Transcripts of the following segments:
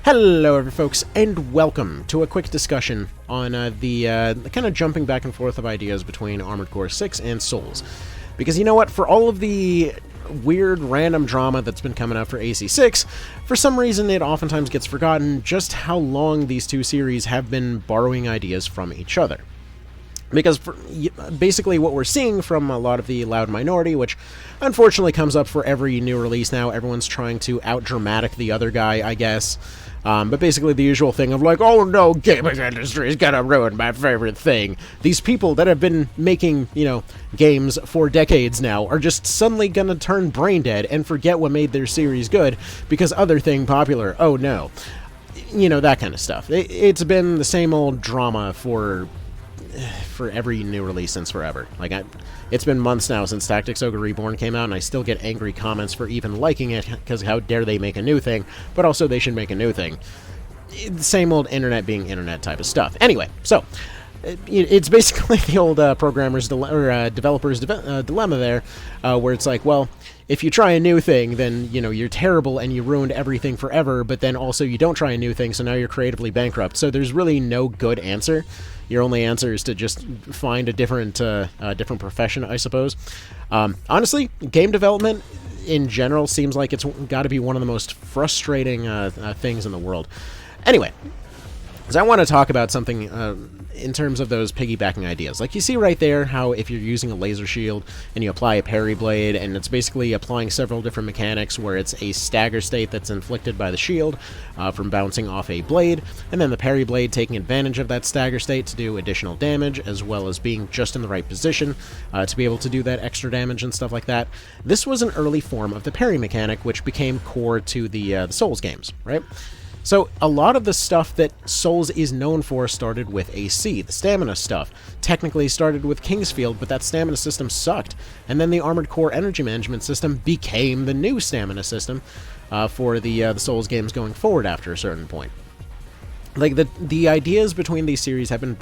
Hello everyone folks, and welcome to a quick discussion on the kind of jumping back and forth of ideas between Armored Core 6 and Souls. Because you know what, for all of the weird random drama that's been coming out for AC6, for some reason it oftentimes gets forgotten just how long these two series have been borrowing ideas from each other. Because basically what we're seeing from a lot of the loud minority, which unfortunately comes up for every new release now, everyone's trying to out-dramatic the other guy, I guess. But basically the usual thing of like, oh no, gaming industry is gonna ruin my favorite thing. These people that have been making, games for decades now are just suddenly gonna turn brain dead and forget what made their series good because other thing popular. Oh no. That kind of stuff. It's been the same old drama for every new release since forever. It's been months now since Tactics Ogre Reborn came out, and I still get angry comments for even liking it, because how dare they make a new thing, but also they should make a new thing. Same old internet being internet type of stuff. Anyway, so, it's basically the old developers' dilemma there, where it's like, well, if you try a new thing, then, you're terrible and you ruined everything forever, but then also you don't try a new thing, so now you're creatively bankrupt. So there's really no good answer. Your only answer is to just find a different profession, I suppose. Honestly, game development in general seems like it's got to be one of the most frustrating things in the world. Anyway, so I want to talk about something in terms of those piggybacking ideas. Like you see right there how if you're using a laser shield and you apply a parry blade, and it's basically applying several different mechanics where it's a stagger state that's inflicted by the shield from bouncing off a blade, and then the parry blade taking advantage of that stagger state to do additional damage, as well as being just in the right position to be able to do that extra damage and stuff like that. This was an early form of the parry mechanic, which became core to the Souls games, right? So, a lot of the stuff that Souls is known for started with AC. The stamina stuff technically started with Kingsfield, but that stamina system sucked. And then the Armored Core energy management system became the new stamina system for the Souls games going forward after a certain point. Like, the ideas between these series have been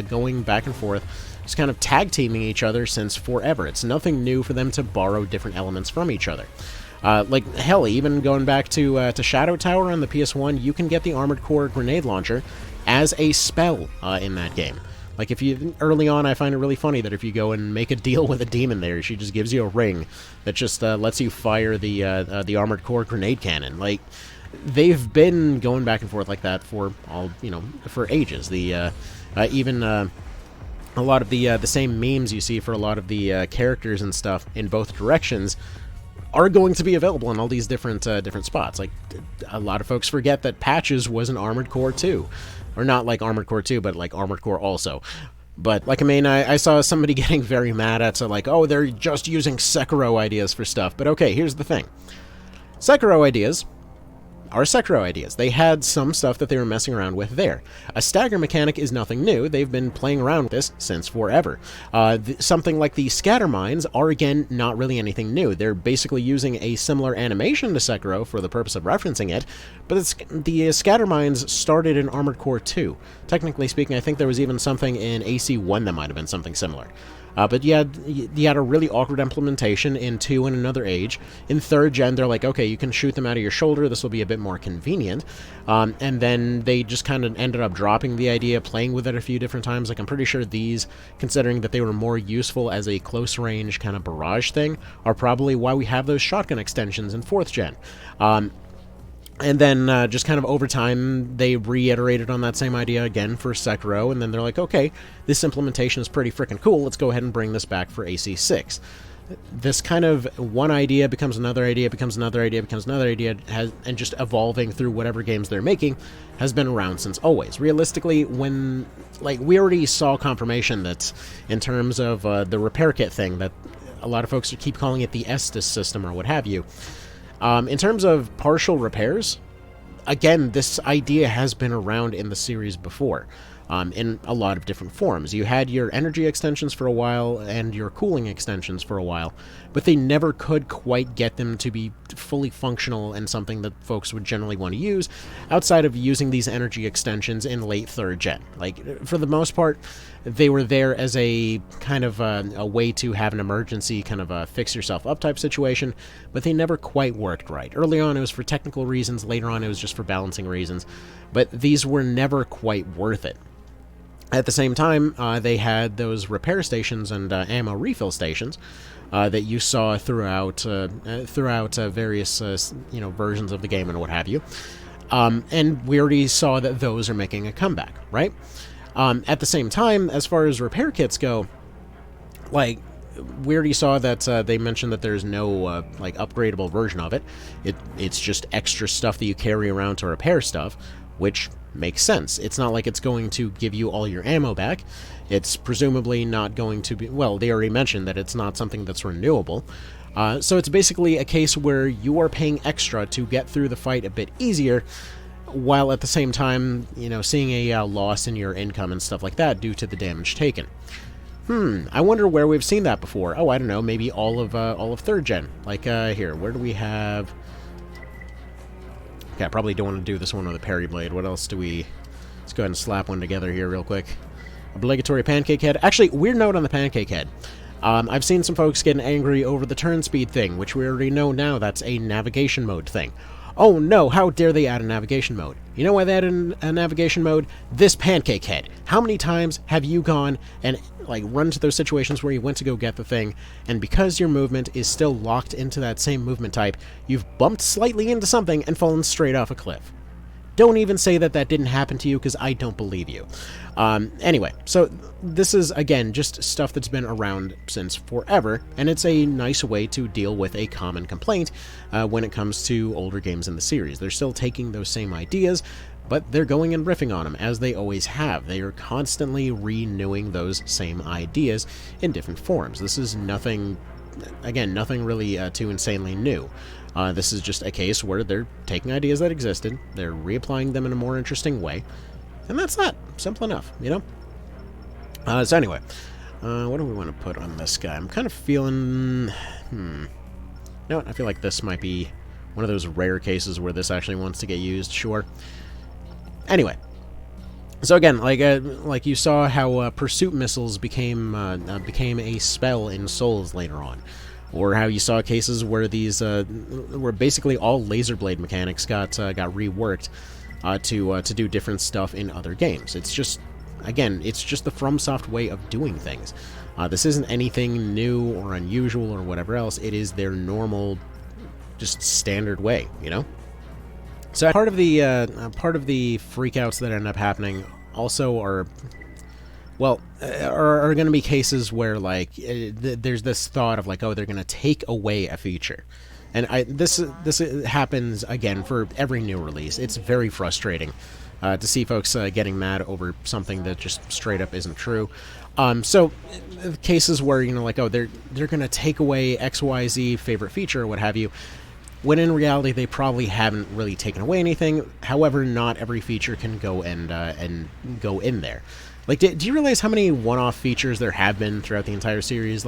going back and forth, just kind of tag-teaming each other since forever. It's nothing new for them to borrow different elements from each other. Hell, even going back to Shadow Tower on the PS1, you can get the Armored Core grenade launcher as a spell in that game. Like, early on, I find it really funny that if you go and make a deal with a demon there, she just gives you a ring that just lets you fire the Armored Core grenade cannon. Like, they've been going back and forth like that for for ages. Even a lot of the same memes you see for a lot of the characters and stuff in both directions are going to be available in all these different spots. Like, a lot of folks forget that Patches was an Armored Core 2. Or not like Armored Core 2, but like Armored Core also. But, I saw somebody getting very mad at, oh, they're just using Sekiro ideas for stuff. But okay, here's the thing. Sekiro ideas are Sekiro ideas. They had some stuff that they were messing around with there. A stagger mechanic is nothing new. They've been playing around with this since forever. Something like the scatter mines are, again, not really anything new. They're basically using a similar animation to Sekiro for the purpose of referencing it, but the scatter mines started in Armored Core 2. Technically speaking, I think there was even something in AC1 that might have been something similar. But you had a really awkward implementation in 2 and Another Age. In 3rd gen, they're like, okay, you can shoot them out of your shoulder, this will be a bit more convenient. And then they just kind of ended up dropping the idea, playing with it a few different times. Like, I'm pretty sure these, considering that they were more useful as a close-range kind of barrage thing, are probably why we have those shotgun extensions in 4th gen. And then, just kind of over time, they reiterated on that same idea again for Sekiro, and then they're like, okay, this implementation is pretty freaking cool, let's go ahead and bring this back for AC6. This kind of one idea becomes another idea, becomes another idea, becomes another idea, and just evolving through whatever games they're making, has been around since always. Realistically, we already saw confirmation that, in terms of the repair kit thing, that a lot of folks keep calling it the Estes system or what have you. In terms of partial repairs, again, this idea has been around in the series before. in a lot of different forms. You had your energy extensions for a while and your cooling extensions for a while, but they never could quite get them to be fully functional and something that folks would generally want to use outside of using these energy extensions in late 3rd gen. Like, for the most part, they were there as a kind of a way to have an emergency kind of a fix yourself up type situation, but they never quite worked right. Early on it was for technical reasons, later on it was just for balancing reasons, but these were never quite worth it. At the same time, they had those repair stations and ammo refill stations that you saw throughout various versions of the game and what have you. And we already saw that those are making a comeback, right? At the same time, as far as repair kits go, like, we already saw that they mentioned that there's no like upgradable version of it. It's just extra stuff that you carry around to repair stuff, which makes sense. It's not like it's going to give you all your ammo back. It's presumably not going to be... Well, they already mentioned that it's not something that's renewable. So it's basically a case where you are paying extra to get through the fight a bit easier, while at the same time, seeing a loss in your income and stuff like that due to the damage taken. I wonder where we've seen that before. Oh, I don't know, maybe all of 3rd gen. Like, here, where do we have... Okay, I probably don't want to do this one with a parry blade. What else do we... Let's go ahead and slap one together here real quick. Obligatory pancake head. Actually, weird note on the pancake head. I've seen some folks getting angry over the turn speed thing, which we already know now that's a navigation mode thing. Oh no, how dare they add a navigation mode? You know why they added a navigation mode? This pancake head. How many times have you gone and run into those situations where you went to go get the thing, and because your movement is still locked into that same movement type, you've bumped slightly into something and fallen straight off a cliff? Don't even say that that didn't happen to you, because I don't believe you. Anyway, so this is, again, just stuff that's been around since forever, and it's a nice way to deal with a common complaint when it comes to older games in the series. They're still taking those same ideas, but they're going and riffing on them, as they always have. They are constantly renewing those same ideas in different forms. This is nothing, again, nothing really too insanely new. This is just a case where they're taking ideas that existed, they're reapplying them in a more interesting way, and that's that. Simple enough, So anyway, what do we want to put on this guy? I'm kind of feeling... You know what? I feel like this might be one of those rare cases where this actually wants to get used, sure. Anyway, so again, like you saw how pursuit missiles became a spell in Souls later on. Or how you saw cases where these, where basically all laser blade mechanics got reworked to do different stuff in other games. It's just, again, it's just the FromSoft way of doing things. This isn't anything new or unusual or whatever else. It is their normal, just standard way, So part of the freakouts that end up happening also are... Well, are going to be cases where, there's this thought of, oh, they're going to take away a feature. And this happens, again, for every new release. It's very frustrating to see folks getting mad over something that just straight up isn't true. So, cases where, oh, they're going to take away XYZ favorite feature or what have you, when in reality they probably haven't really taken away anything. However, not every feature can go and go in there. Do you realize how many one-off features there have been throughout the entire series?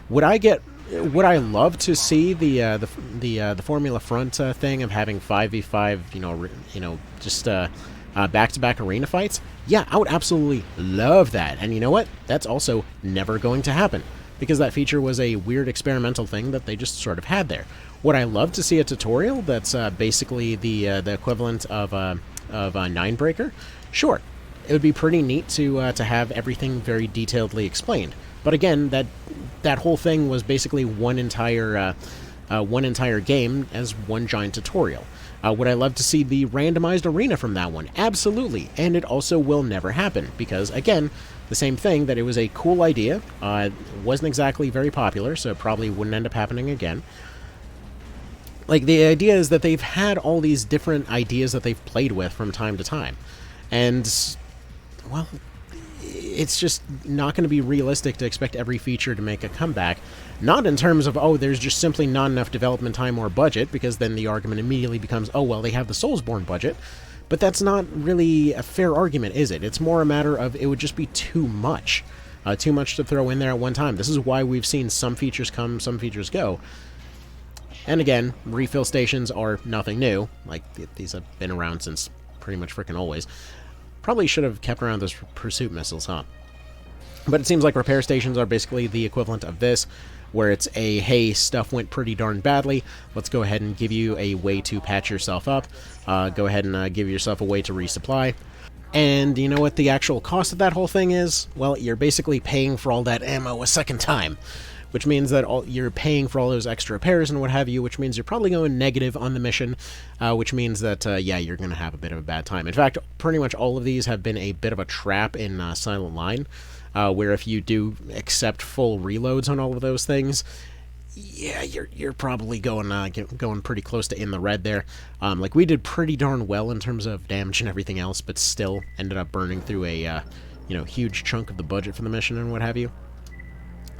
Would I love to see the Formula Front thing of having 5v5, just back-to-back arena fights? Yeah, I would absolutely love that. And you know what? That's also never going to happen, because that feature was a weird experimental thing that they just sort of had there. Would I love to see a tutorial that's basically the equivalent of Ninebreaker? Sure. It would be pretty neat to have everything very detailedly explained. But again, that whole thing was basically one entire game as one giant tutorial. Would I love to see the randomized arena from that one? Absolutely. And it also will never happen, because again, the same thing, that it was a cool idea, wasn't exactly very popular, so it probably wouldn't end up happening again. The idea is that they've had all these different ideas that they've played with from time to time. And... well, it's just not going to be realistic to expect every feature to make a comeback. Not in terms of, oh, there's just simply not enough development time or budget, because then the argument immediately becomes, oh, well, they have the Soulsborne budget. But that's not really a fair argument, is it? It's more a matter of it would just be too much. Too much to throw in there at one time. This is why we've seen some features come, some features go. And again, refill stations are nothing new. Like, these have been around since pretty much frickin' always. Probably should have kept around those pursuit missiles, huh? But it seems like repair stations are basically the equivalent of this, where it's a, hey, stuff went pretty darn badly, let's go ahead and give you a way to patch yourself up, go ahead and give yourself a way to resupply. And you know what the actual cost of that whole thing is? Well, you're basically paying for all that ammo a second time, which means that you're paying for all those extra repairs and what have you, which means you're probably going negative on the mission, which means that, yeah, you're going to have a bit of a bad time. In fact, pretty much all of these have been a bit of a trap in Silent Line, where if you do accept full reloads on all of those things, yeah, you're probably going pretty close to in the red there. Like, we did pretty darn well in terms of damage and everything else, but still ended up burning through a huge chunk of the budget for the mission and what have you.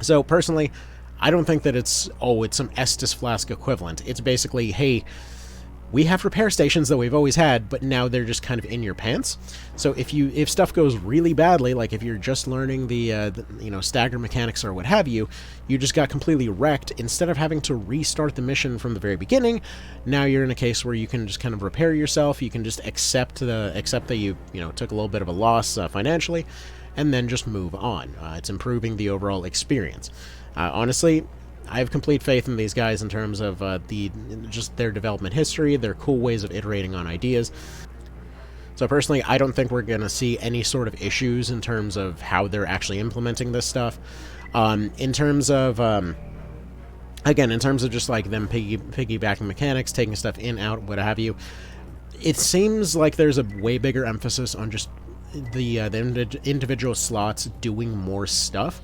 So personally, I don't think that it's some Estus Flask equivalent. It's basically, hey, we have repair stations that we've always had, but now they're just kind of in your pants. So if stuff goes really badly, like if you're just learning the stagger mechanics or what have you, you just got completely wrecked. Instead of having to restart the mission from the very beginning, now you're in a case where you can just kind of repair yourself. You can just accept that you took a little bit of a loss financially, and then just move on. It's improving the overall experience. Honestly, I have complete faith in these guys in terms of just their development history, their cool ways of iterating on ideas. So personally, I don't think we're going to see any sort of issues in terms of how they're actually implementing this stuff. In terms of just like them piggybacking mechanics, taking stuff in, out, what have you, it seems like there's a way bigger emphasis on just the individual slots doing more stuff.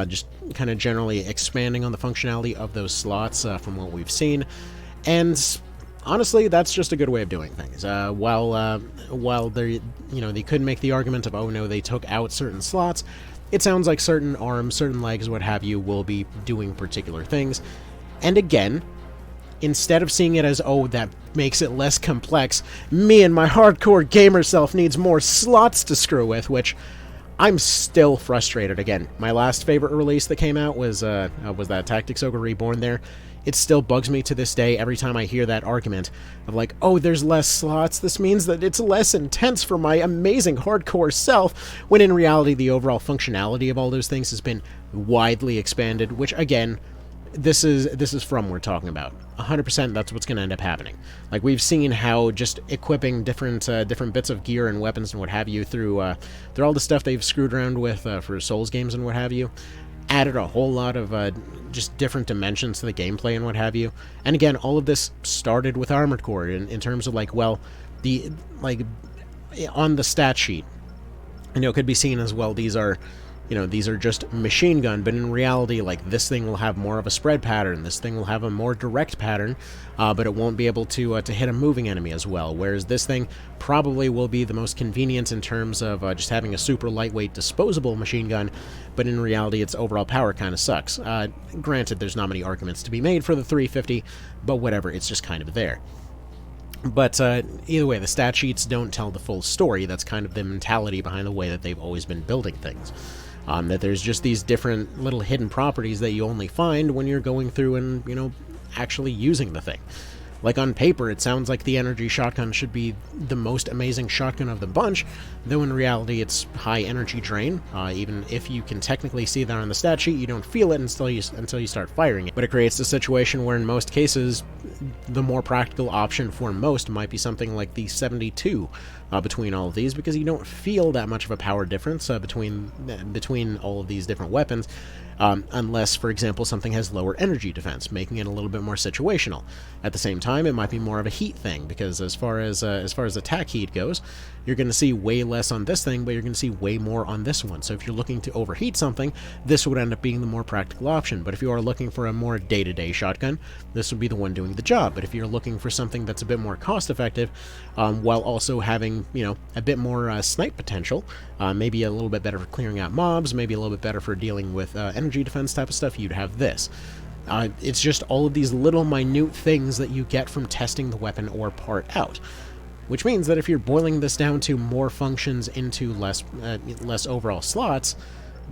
Just kind of generally expanding on the functionality of those slots from what we've seen, and honestly, that's just a good way of doing things. While they could make the argument of, oh no, they took out certain slots, it sounds like certain arms, certain legs, what have you, will be doing particular things. And again, instead of seeing it as, oh, that makes it less complex, me and my hardcore gamer self needs more slots to screw with, which I'm still frustrated. Again, my last favorite release that came out was that Tactics Ogre Reborn there. It still bugs me to this day every time I hear that argument of like, oh, there's less slots, this means that it's less intense for my amazing hardcore self, when in reality the overall functionality of all those things has been widely expanded, which again, this is from we're talking about. 100% that's what's going to end up happening. Like, we've seen how just equipping different bits of gear and weapons and what have you through all the stuff they've screwed around with for Souls games and what have you, added a whole lot of just different dimensions to the gameplay and what have you. And again, all of this started with Armored Core in terms of like, well, on the stat sheet, it could be seen as, well, these are just machine gun, but in reality, like, this thing will have more of a spread pattern, this thing will have a more direct pattern, but it won't be able to hit a moving enemy as well, whereas this thing probably will be the most convenient in terms of just having a super lightweight disposable machine gun, but in reality its overall power kind of sucks. Granted, there's not many arguments to be made for the 350, but whatever, it's just kind of there. But either way, the stat sheets don't tell the full story. That's kind of the mentality behind the way that they've always been building things. That there's just these different little hidden properties that you only find when you're going through and, actually using the thing. Like, on paper, it sounds like the energy shotgun should be the most amazing shotgun of the bunch, though in reality it's high energy drain. Even if you can technically see that on the stat sheet, you don't feel it until you start firing it. But it creates a situation where in most cases, the more practical option for most might be something like the 72 between all of these, because you don't feel that much of a power difference between all of these different weapons, unless, for example, something has lower energy defense, making it a little bit more situational. At the same time, it might be more of a heat thing, because as far as attack heat goes, you're going to see way less on this thing, but you're going to see way more on this one. So if you're looking to overheat something, this would end up being the more practical option. But if you are looking for a more day-to-day shotgun, this would be the one doing the job. But if you're looking for something that's a bit more cost-effective, while also having, a bit more snipe potential, maybe a little bit better for clearing out mobs, maybe a little bit better for dealing with energy defense type of stuff, you'd have this. It's just all of these little minute things that you get from testing the weapon or part out. which means that if you're boiling this down to more functions into less overall slots,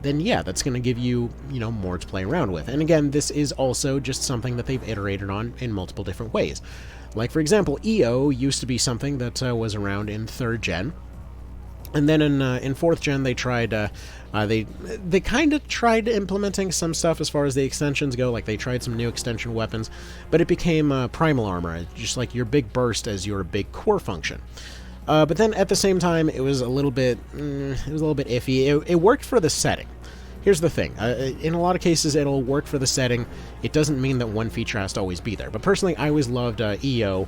then yeah, that's going to give you, more to play around with. And again, this is also just something that they've iterated on in multiple different ways. Like, for example, EO used to be something that was around in 3rd gen. And then in 4th gen, they tried, they kind of tried implementing some stuff as far as the extensions go, like they tried some new extension weapons, but it became primal armor, just like your big burst as your big core function. But then at the same time, it was a little bit iffy. It worked for the setting. Here's the thing. In a lot of cases, it'll work for the setting. It doesn't mean that one feature has to always be there. But personally, I always loved EO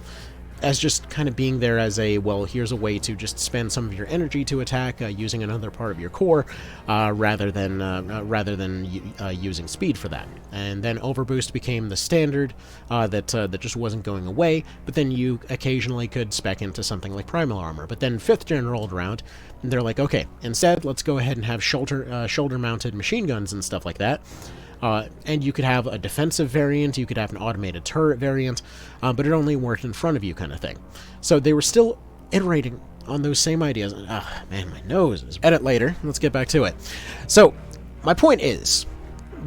as just kind of being there as a, well, here's a way to just spend some of your energy to attack using another part of your core, rather than using speed for that. And then overboost became the standard that just wasn't going away. But then you occasionally could spec into something like primal armor. But then 5th gen rolled around, and they're like, okay, instead, let's go ahead and have shoulder-mounted machine guns and stuff like that. And you could have a defensive variant, you could have an automated turret variant, but it only worked in front of you kind of thing. So they were still iterating on those same ideas. Man, my nose is... Edit later. Let's get back to it. So, my point is,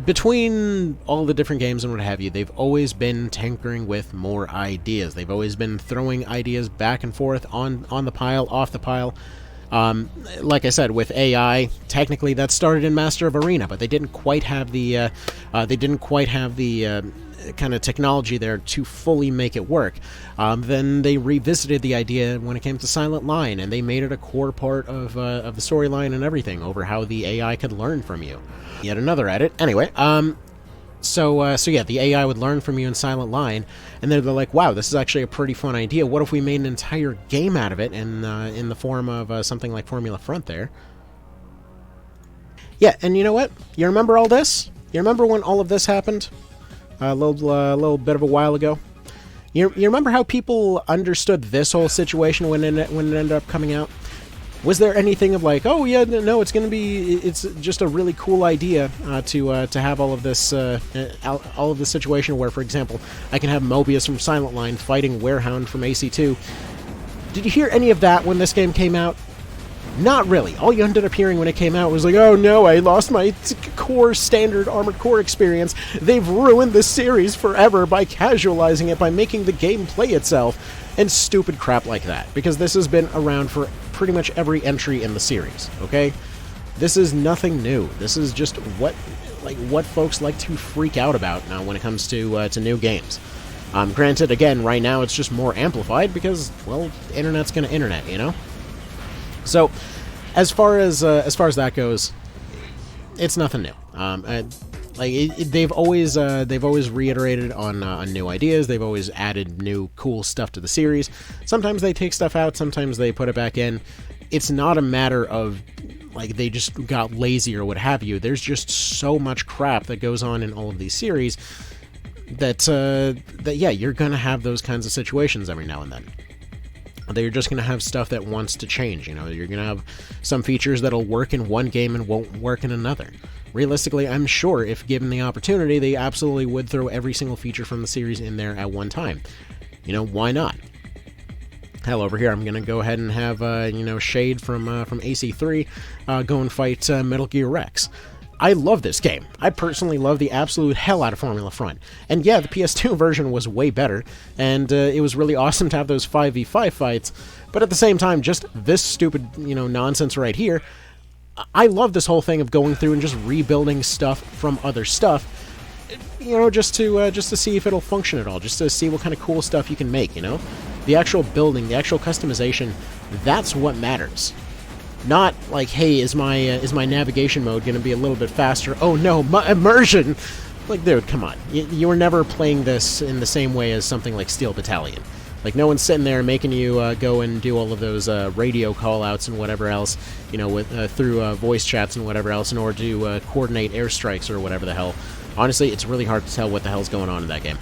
between all the different games and what have you, they've always been tinkering with more ideas. They've always been throwing ideas back and forth on the pile, off the pile. Like I said, with AI, technically that started in Master of Arena, but they didn't quite have the kind of technology there to fully make it work. Then they revisited the idea when it came to Silent Line, and they made it a core part of the storyline and everything over how the AI could learn from you. Yet another edit. Anyway, So yeah, the AI would learn from you in Silent Line, and they're like, wow, this is actually a pretty fun idea. What if we made an entire game out of it in the form of something like Formula Front there? Yeah, and you know what? You remember all this? You remember when all of this happened? A little bit of a while ago? You remember how people understood this whole situation when it ended up coming out? Was there anything of like, oh yeah, no, it's just a really cool idea to have all of this situation where, for example, I can have Mobius from Silent Line fighting Werehound from AC2. Did you hear any of that when this game came out? Not really. All you ended up hearing when it came out was like, oh no, I lost my core standard Armored Core experience. They've ruined the series forever by casualizing it, by making the game play itself, and stupid crap like that. Because this has been around for pretty much every entry in the series, okay? This is nothing new. This is just what folks like to freak out about now when it comes to new games. Granted, again, right now it's just more amplified because, well, internet's gonna internet, you know? So, as far as that goes, it's nothing new. They've always reiterated on new ideas. They've always added new cool stuff to the series. Sometimes they take stuff out. Sometimes they put it back in. It's not a matter of like they just got lazy or what have you. There's just so much crap that goes on in all of these series that yeah, you're gonna have those kinds of situations every now and then. They're just going to have stuff that wants to change, you know. You're going to have some features that'll work in one game and won't work in another. Realistically, I'm sure if given the opportunity, they absolutely would throw every single feature from the series in there at one time. You know, why not? Hell, over here, I'm going to go ahead and have, Shade from AC3 go and fight Metal Gear Rex. I love this game. I personally love the absolute hell out of Formula Front. And yeah, the PS2 version was way better, and it was really awesome to have those 5v5 fights, but at the same time, just this stupid, nonsense right here, I love this whole thing of going through and just rebuilding stuff from other stuff, just to see if it'll function at all, just to see what kind of cool stuff you can make, The actual building, the actual customization, that's what matters. Not like, hey, is my navigation mode going to be a little bit faster? Oh no, immersion! Like, dude, come on. You were never playing this in the same way as something like Steel Battalion. Like, no one's sitting there making you go and do all of those radio call-outs and whatever else, through voice chats and whatever else in order to coordinate airstrikes or whatever the hell. Honestly, it's really hard to tell what the hell's going on in that game.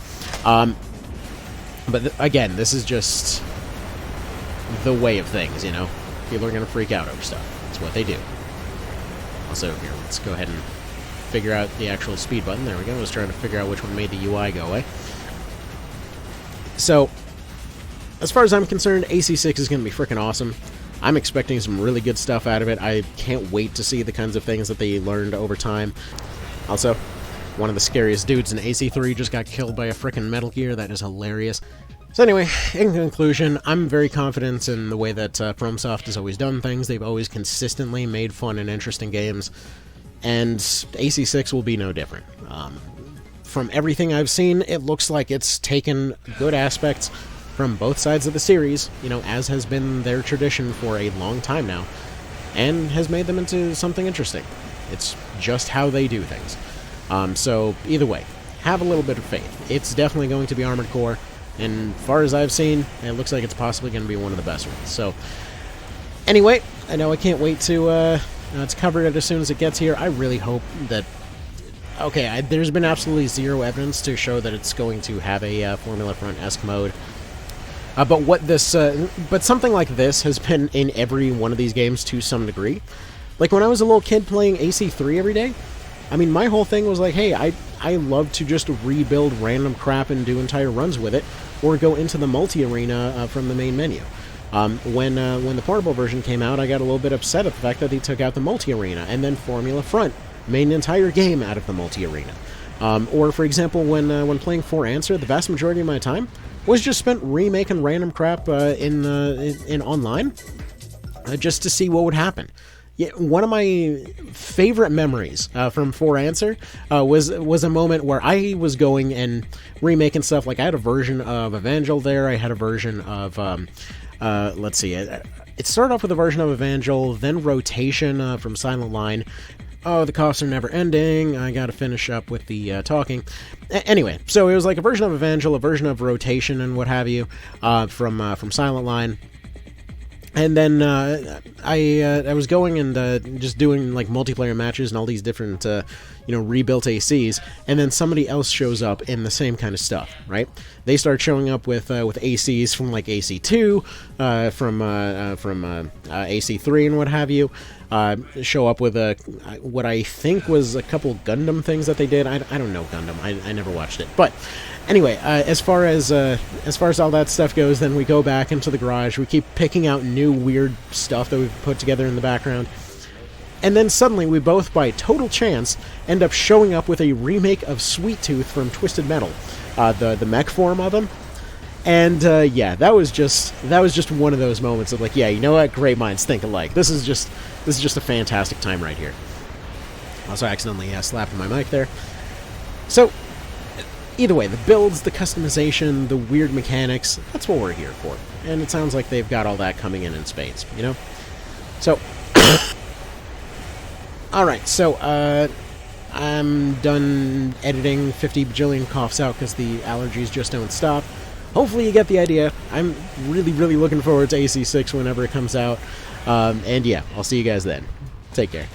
But again, this is just the way of things, People are going to freak out over stuff. That's what they do. Also, here, let's go ahead and figure out the actual speed button. There we go. I was trying to figure out which one made the UI go away. So, as far as I'm concerned, AC6 is going to be freaking awesome. I'm expecting some really good stuff out of it. I can't wait to see the kinds of things that they learned over time. Also, one of the scariest dudes in AC3 just got killed by a frickin' Metal Gear. That is hilarious. So anyway, in conclusion, I'm very confident in the way that FromSoft has always done things. They've always consistently made fun and interesting games, and AC6 will be no different. From everything I've seen, it looks like it's taken good aspects from both sides of the series, you know, as has been their tradition for a long time now, and has made them into something interesting. It's just how they do things. So, either way, have a little bit of faith. It's definitely going to be Armored Core, and as far as I've seen, it looks like it's possibly going to be one of the best ones. So, anyway, I know I can't wait to cover it as soon as it gets here. I really hope that... Okay, there's been absolutely zero evidence to show that it's going to have a Formula Front-esque mode. But something like this has been in every one of these games to some degree. Like, when I was a little kid playing AC3 every day, I mean, my whole thing was like, hey, I love to just rebuild random crap and do entire runs with it, or go into the multi-arena from the main menu. When the portable version came out, I got a little bit upset at the fact that they took out the multi-arena, and then Formula Front made an entire game out of the multi-arena. Or, for example, when playing For Answer, the vast majority of my time was just spent remaking random crap in online, just to see what would happen. Yeah, one of my favorite memories from For Answer was a moment where I was going and remaking stuff. Like, I had a version of Evangel there, I had a version of, let's see, it started off with a version of Evangel, then Rotation from Silent Line. Oh, the coughs are never ending, I gotta finish up with the talking. Anyway, so it was like a version of Evangel, a version of Rotation, and what have you, from Silent Line. And then I was going and just doing like multiplayer matches and all these different rebuilt ACs, and then somebody else shows up in the same kind of stuff, right? They start showing up with ACs from like AC2, from AC3 and what have you. Show up with what I think was a couple Gundam things that they did. I don't know Gundam. I never watched it, but. Anyway, as far as all that stuff goes, then we go back into the garage, we keep picking out new weird stuff that we've put together in the background, and then suddenly we both, by total chance, end up showing up with a remake of Sweet Tooth from Twisted Metal, the mech form of him, and yeah, that was just one of those moments of like, yeah, you know what, great minds think alike. This is just a fantastic time right here. Also, accidentally slapped my mic there. So. Either way, the builds, the customization, the weird mechanics, that's what we're here for. And it sounds like they've got all that coming in spades, you know? So, alright, so, I'm done editing 50 bajillion coughs out because the allergies just don't stop. Hopefully you get the idea. I'm really, really looking forward to AC6 whenever it comes out. And yeah, I'll see you guys then. Take care.